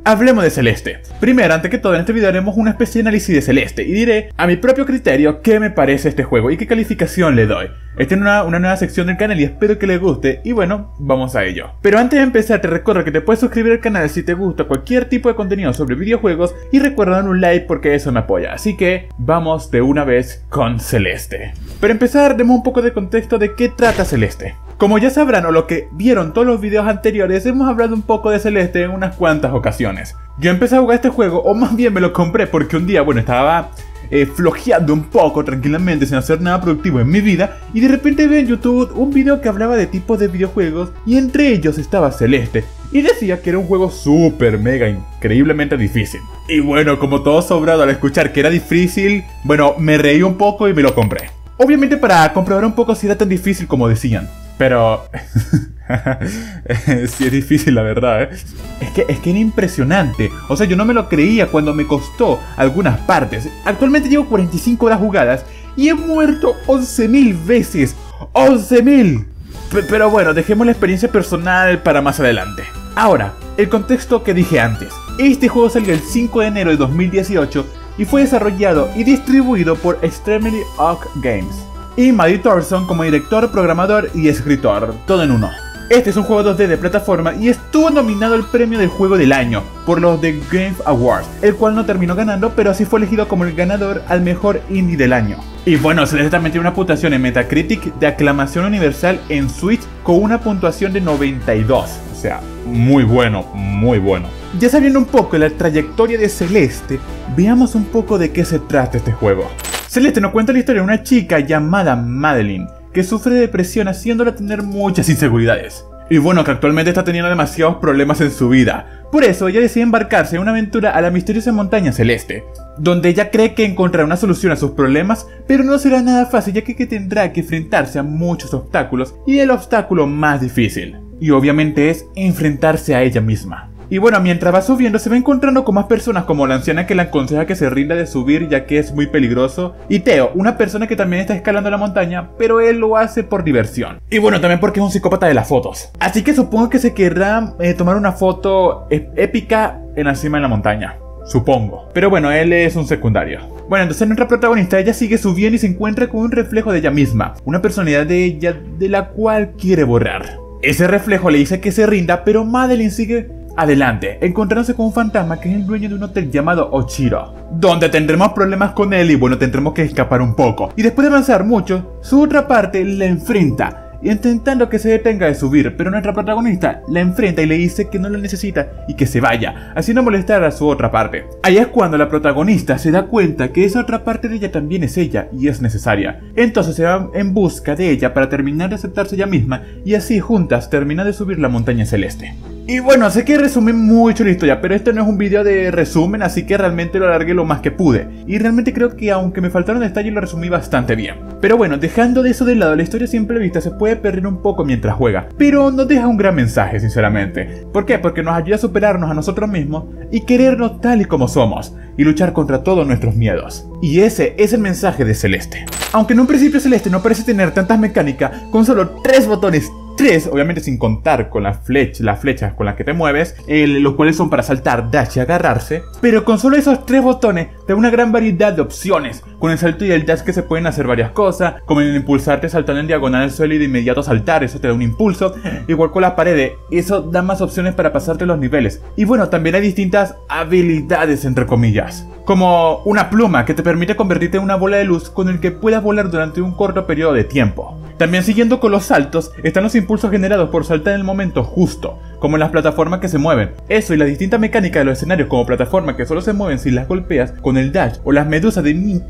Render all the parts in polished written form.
Hablemos de Celeste. Primero, antes que todo, en este video haremos una especie de análisis de Celeste y diré a mi propio criterio qué me parece este juego y qué calificación le doy. Esta es una nueva sección del canal y espero que les guste y bueno, vamos a ello. Pero antes de empezar te recuerdo que te puedes suscribir al canal si te gusta cualquier tipo de contenido sobre videojuegos y recuerda dar un like porque eso me apoya. Así que vamos de una vez con Celeste. Para empezar, demos un poco de contexto de qué trata Celeste. Como ya sabrán o lo que vieron todos los videos anteriores, hemos hablado un poco de Celeste en unas cuantas ocasiones. Yo empecé a jugar este juego, o más bien me lo compré porque un día, bueno, estaba flojeando un poco tranquilamente sin hacer nada productivo en mi vida y de repente vi en YouTube un video que hablaba de tipos de videojuegos y entre ellos estaba Celeste y decía que era un juego súper mega increíblemente difícil. Y bueno, como todo sobrado al escuchar que era difícil, bueno, me reí un poco y me lo compré. Obviamente para comprobar un poco si era tan difícil como decían. Pero sí es difícil la verdad, Es que era impresionante. O sea, yo no me lo creía cuando me costó algunas partes. Actualmente llevo 45 horas jugadas y he muerto 11.000 veces. ¡11.000! Pero bueno, dejemos la experiencia personal para más adelante. Ahora, el contexto que dije antes. Este juego salió el 5 de enero de 2018 y fue desarrollado y distribuido por Extremely Oak Games. Y Maddie Thorson como director, programador y escritor, todo en uno. Este es un juego 2D de plataforma y estuvo nominado al premio del juego del año por los The Game Awards, el cual no terminó ganando, pero así fue elegido como el ganador al mejor indie del año. Y bueno, Celeste también tiene una puntuación en Metacritic de aclamación universal en Switch con una puntuación de 92, o sea, muy bueno, muy bueno. Ya sabiendo un poco de la trayectoria de Celeste, veamos un poco de qué se trata este juego. Celeste nos cuenta la historia de una chica llamada Madeline, que sufre de depresión haciéndola tener muchas inseguridades. Y bueno, que actualmente está teniendo demasiados problemas en su vida. Por eso ella decide embarcarse en una aventura a la misteriosa montaña Celeste, donde ella cree que encontrará una solución a sus problemas, pero no será nada fácil ya que tendrá que enfrentarse a muchos obstáculos y el obstáculo más difícil. Y obviamente es enfrentarse a ella misma. Y bueno, mientras va subiendo se va encontrando con más personas como la anciana que le aconseja que se rinda de subir ya que es muy peligroso, y Theo, una persona que también está escalando la montaña, pero él lo hace por diversión. Y bueno, también porque es un psicópata de las fotos. Así que supongo que se querrá tomar una foto épica en la cima de la montaña. Supongo. Pero bueno, él es un secundario. Bueno, entonces nuestra protagonista, ella sigue subiendo y se encuentra con un reflejo de ella misma, una personalidad de ella de la cual quiere borrar. Ese reflejo le dice que se rinda, pero Madeline sigue adelante, encontrándose con un fantasma que es el dueño de un hotel llamado Ochiro, donde tendremos problemas con él y bueno, tendremos que escapar un poco. Y después de avanzar mucho, su otra parte la enfrenta, intentando que se detenga de subir, pero nuestra protagonista la enfrenta y le dice que no la necesita y que se vaya, haciendo molestar a su otra parte. Ahí es cuando la protagonista se da cuenta que esa otra parte de ella también es ella y es necesaria. Entonces se va en busca de ella para terminar de aceptarse ella misma y así juntas terminan de subir la montaña Celeste. Y bueno, sé que resumí mucho la historia, pero este no es un video de resumen, así que realmente lo alargué lo más que pude. Y realmente creo que aunque me faltaron detalles lo resumí bastante bien. Pero bueno, dejando de eso de lado, la historia a simple vista se puede perder un poco mientras juega, pero nos deja un gran mensaje sinceramente. ¿Por qué? Porque nos ayuda a superarnos a nosotros mismos y querernos tal y como somos, y luchar contra todos nuestros miedos. Y ese es el mensaje de Celeste. Aunque en un principio Celeste no parece tener tantas mecánicas, con solo 3 botones, obviamente sin contar con las flechas con las que te mueves, los cuales son para saltar, dash y agarrarse, pero con solo esos 3 botones te da una gran variedad de opciones. Con el salto y el dash que se pueden hacer varias cosas, como el impulsarte saltando en diagonal al suelo y de inmediato saltar, eso te da un impulso, igual con las paredes, eso da más opciones para pasarte los niveles. Y bueno, también hay distintas habilidades entre comillas, como una pluma que te permite convertirte en una bola de luz con el que puedas volar durante un corto periodo de tiempo. También siguiendo con los saltos, están los impulsos generados por saltar en el momento justo, como en las plataformas que se mueven. Eso y las distintas mecánicas de los escenarios como plataformas que solo se mueven si las golpeas con el dash, o las medusas de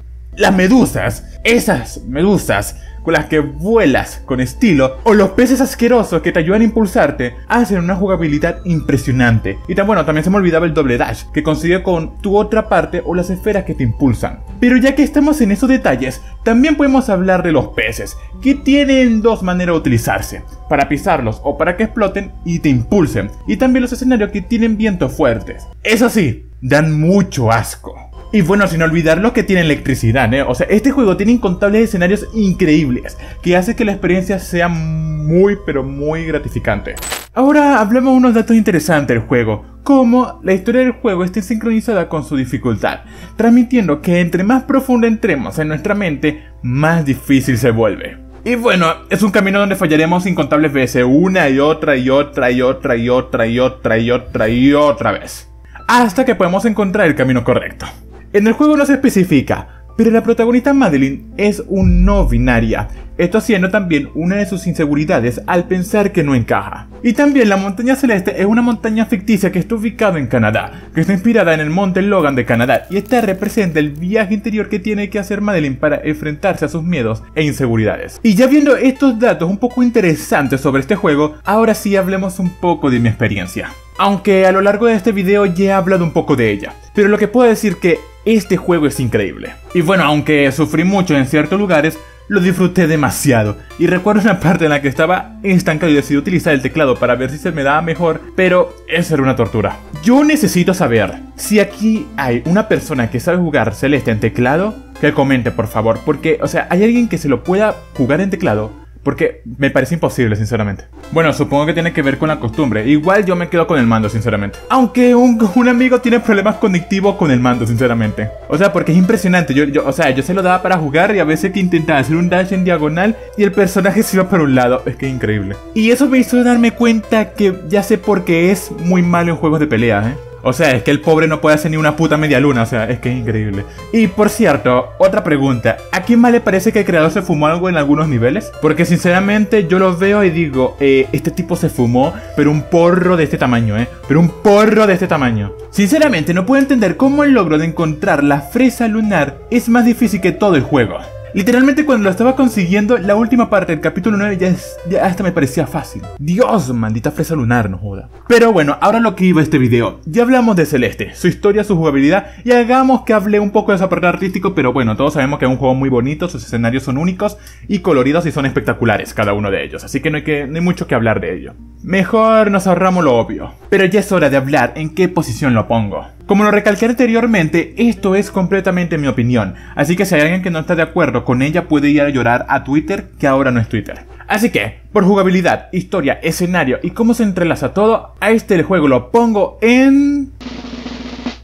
esas medusas con las que vuelas con estilo, o los peces asquerosos que te ayudan a impulsarte, hacen una jugabilidad impresionante. Y también se me olvidaba el doble dash, que consigue con tu otra parte o las esferas que te impulsan. Pero ya que estamos en esos detalles, también podemos hablar de los peces, que tienen 2 maneras de utilizarse, para pisarlos o para que exploten y te impulsen. Y también los escenarios que tienen vientos fuertes. Eso sí, dan mucho asco. Y bueno, sin olvidar los que tienen electricidad, ¿eh? O sea, este juego tiene incontables escenarios increíbles que hace que la experiencia sea muy pero muy gratificante. Ahora hablemos de unos datos interesantes del juego, como la historia del juego está sincronizada con su dificultad, transmitiendo que entre más profundo entremos en nuestra mente, más difícil se vuelve. Y bueno, es un camino donde fallaremos incontables veces, una y otra y otra y otra y otra y otra y otra y otra vez, hasta que podemos encontrar el camino correcto. En el juego no se especifica, pero la protagonista Madeline es un no binaria, esto siendo también una de sus inseguridades al pensar que no encaja. Y también la montaña celeste es una montaña ficticia que está ubicada en Canadá, que está inspirada en el monte Logan de Canadá, y esta representa el viaje interior que tiene que hacer Madeline para enfrentarse a sus miedos e inseguridades. Y ya viendo estos datos un poco interesantes sobre este juego, ahora sí hablemos un poco de mi experiencia. Aunque a lo largo de este video ya he hablado un poco de ella, pero lo que puedo decir que este juego es increíble. Y bueno, aunque sufrí mucho en ciertos lugares, lo disfruté demasiado. Y recuerdo una parte en la que estaba estancado y decidí utilizar el teclado para ver si se me daba mejor, pero eso era una tortura. Yo necesito saber si aquí hay una persona que sabe jugar Celeste en teclado, que comente por favor, porque, o sea, ¿hay alguien que se lo pueda jugar en teclado? Porque me parece imposible, sinceramente. Bueno, supongo que tiene que ver con la costumbre. Igual yo me quedo con el mando, sinceramente. Aunque un amigo tiene problemas cognitivos con el mando, sinceramente. O sea, porque es impresionante. Yo se lo daba para jugar y a veces que intentaba hacer un dash en diagonal y el personaje se iba para un lado. Es que es increíble. Y eso me hizo darme cuenta que ya sé por qué es muy malo en juegos de pelea, O sea, es que el pobre no puede hacer ni una puta media luna, o sea, es que es increíble. Y por cierto, otra pregunta, ¿a quién más le parece que el creador se fumó algo en algunos niveles? Porque sinceramente yo lo veo y digo, este tipo se fumó, pero un porro de este tamaño, pero un porro de este tamaño. Sinceramente no puedo entender cómo el logro de encontrar la fresa lunar es más difícil que todo el juego. Literalmente cuando lo estaba consiguiendo, la última parte del capítulo 9 ya hasta me parecía fácil. Dios, maldita fresa lunar, no joda. Pero bueno, ahora lo que iba a este video. Ya hablamos de Celeste, su historia, su jugabilidad, y hagamos que hable un poco de su apartado artístico, pero bueno, todos sabemos que es un juego muy bonito, sus escenarios son únicos y coloridos y son espectaculares cada uno de ellos, así que no hay mucho que hablar de ello. Mejor nos ahorramos lo obvio. Pero ya es hora de hablar en qué posición lo pongo. Como lo recalqué anteriormente, esto es completamente mi opinión, así que si hay alguien que no está de acuerdo con ella puede ir a llorar a Twitter, que ahora no es Twitter. Así que, por jugabilidad, historia, escenario y cómo se entrelaza todo, a este juego lo pongo en...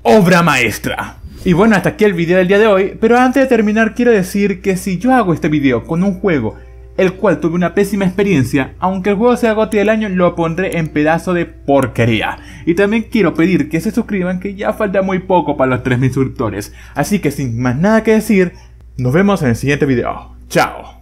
obra maestra. Y bueno, hasta aquí el video del día de hoy, pero antes de terminar quiero decir que si yo hago este video con un juego el cual tuve una pésima experiencia, aunque el juego sea GOTY del año, lo pondré en pedazo de porquería. Y también quiero pedir que se suscriban, que ya falta muy poco para los 3000 suscriptores. Así que sin más nada que decir, nos vemos en el siguiente video. Chao.